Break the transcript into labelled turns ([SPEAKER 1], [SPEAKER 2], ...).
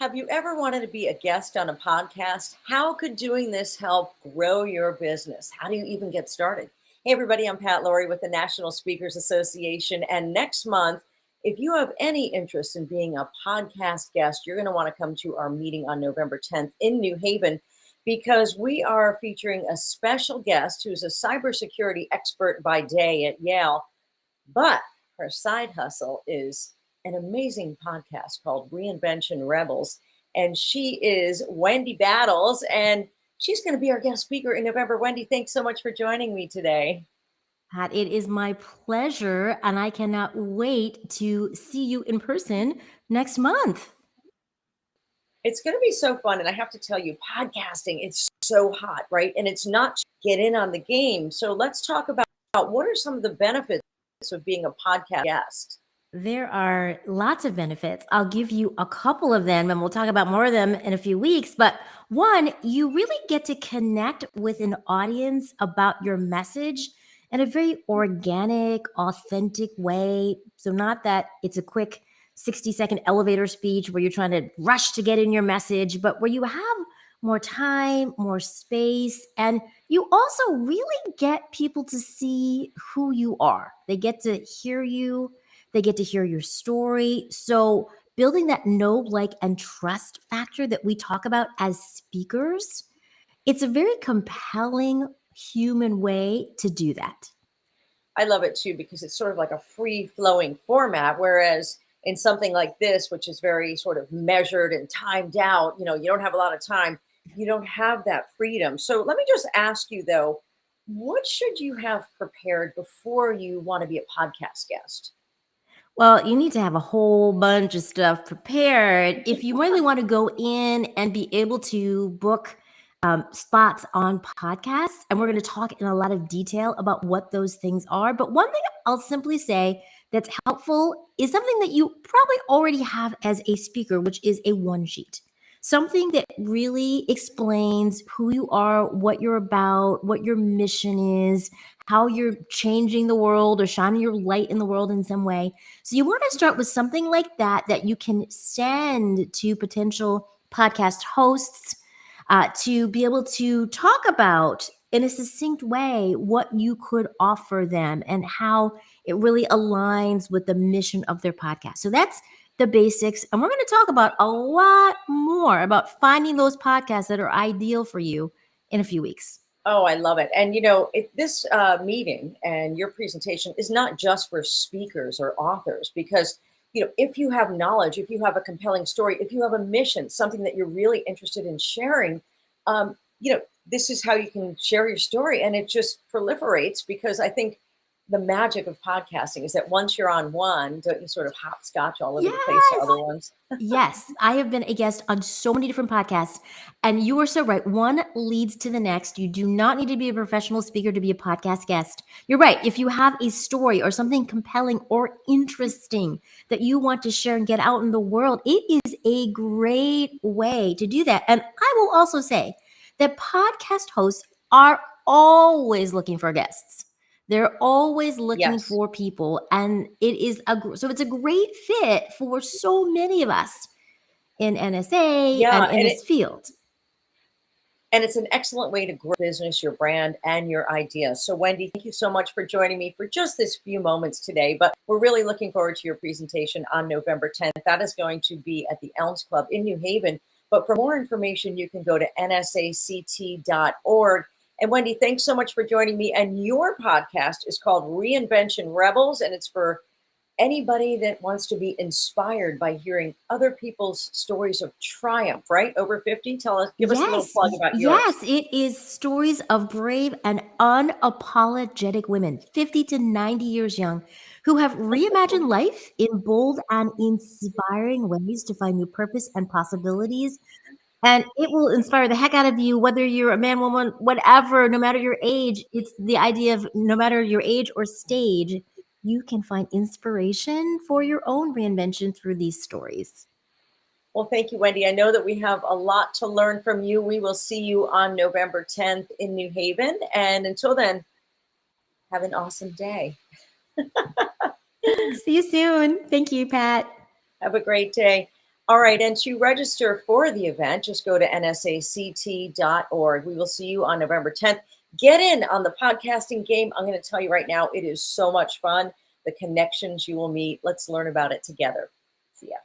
[SPEAKER 1] Have you ever wanted to be a guest on a podcast? How could doing this help grow your business? How do you even get started? Hey, everybody, I'm Pat Laurie with the National Speakers Association. And next month, if you have any interest in being a podcast guest, you're going to want to come to our meeting on November 10th in New Haven because we are featuring a special guest who's a cybersecurity expert by day at Yale, but her side hustle is an amazing podcast called Reinvention Rebels. And she is Wendy Battles, and she's going to be our guest speaker in November. Wendy, thanks so much for joining me today.
[SPEAKER 2] Pat, it is my pleasure, and I cannot wait to see you in person next month.
[SPEAKER 1] It's going to be so fun. And I have to tell you, podcasting, it's so hot, right? And it's not to get in on the game. So let's talk about what are some of the benefits of being a podcast guest?
[SPEAKER 2] There are lots of benefits. I'll give you a couple of them, and we'll talk about more of them in a few weeks. But one, you really get to connect with an audience about your message in a very organic, authentic way. So, not that it's a quick 60-second elevator speech where you're trying to rush to get in your message, but where you have more time, more space, and you also really get people to see who you are. They get to hear you, they get to hear your story. So, building that know, like, and trust factor that we talk about as speakers, it's a very compelling human way to do that.
[SPEAKER 1] I love it too because it's sort of like a free flowing format. Whereas in something like this, which is very sort of measured and timed out, you don't have a lot of time, you don't have that freedom. So let me just ask you though, what should you have prepared before you want to be a podcast guest?
[SPEAKER 2] Well, you need to have a whole bunch of stuff prepared if you really want to go in and be able to book spots on podcasts. And we're going to talk in a lot of detail about what those things are. But one thing I'll simply say that's helpful is something that you probably already have as a speaker, which is a one sheet. Something that really explains who you are, what you're about, what your mission is, how you're changing the world or shining your light in the world in some way. So you want to start with something like that you can send to potential podcast hosts to be able to talk about in a succinct way what you could offer them and how it really aligns with the mission of their podcast. So that's the basics. And we're going to talk about a lot more about finding those podcasts that are ideal for you in a few weeks.
[SPEAKER 1] Oh, I love it. And this meeting and your presentation is not just for speakers or authors because, if you have knowledge, if you have a compelling story, if you have a mission, something that you're really interested in sharing, this is how you can share your story. And it just proliferates because I think the magic of podcasting is that once you're on one, don't you sort of hopscotch all over the place to other ones?
[SPEAKER 2] Yes, I have been a guest on so many different podcasts, and you are so right. One leads to the next. You do not need to be a professional speaker to be a podcast guest. You're right. If you have a story or something compelling or interesting that you want to share and get out in the world, it is a great way to do that. And I will also say that podcast hosts are always looking for guests. They're always looking
[SPEAKER 1] Yes.
[SPEAKER 2] for people, and it's a great fit for so many of us in NSA and in this field.
[SPEAKER 1] And it's an excellent way to grow your business, your brand, and your ideas. So, Wendy, thank you so much for joining me for just this few moments today. But we're really looking forward to your presentation on November 10th. That is going to be at the Elms Club in New Haven. But for more information, you can go to nsact.org. And Wendy, thanks so much for joining me. And your podcast is called Reinvention Rebels, and it's for anybody that wants to be inspired by hearing other people's stories of triumph, right? Over 50? Give us a little plug about yours.
[SPEAKER 2] Yes, it is stories of brave and unapologetic women, 50 to 90 years young, who have reimagined life in bold and inspiring ways to find new purpose and possibilities. And it will inspire the heck out of you, whether you're a man, woman, whatever, no matter your age. It's the idea of no matter your age or stage, you can find inspiration for your own reinvention through these stories.
[SPEAKER 1] Well, thank you, Wendy. I know that we have a lot to learn from you. We will see you on November 10th in New Haven. And until then, have an awesome day.
[SPEAKER 2] See you soon. Thank you, Pat.
[SPEAKER 1] Have a great day. All right, and to register for the event, just go to nsact.org. We will see you on November 10th. Get in on the podcasting game. I'm going to tell you right now, it is so much fun. The connections you will meet. Let's learn about it together. See ya.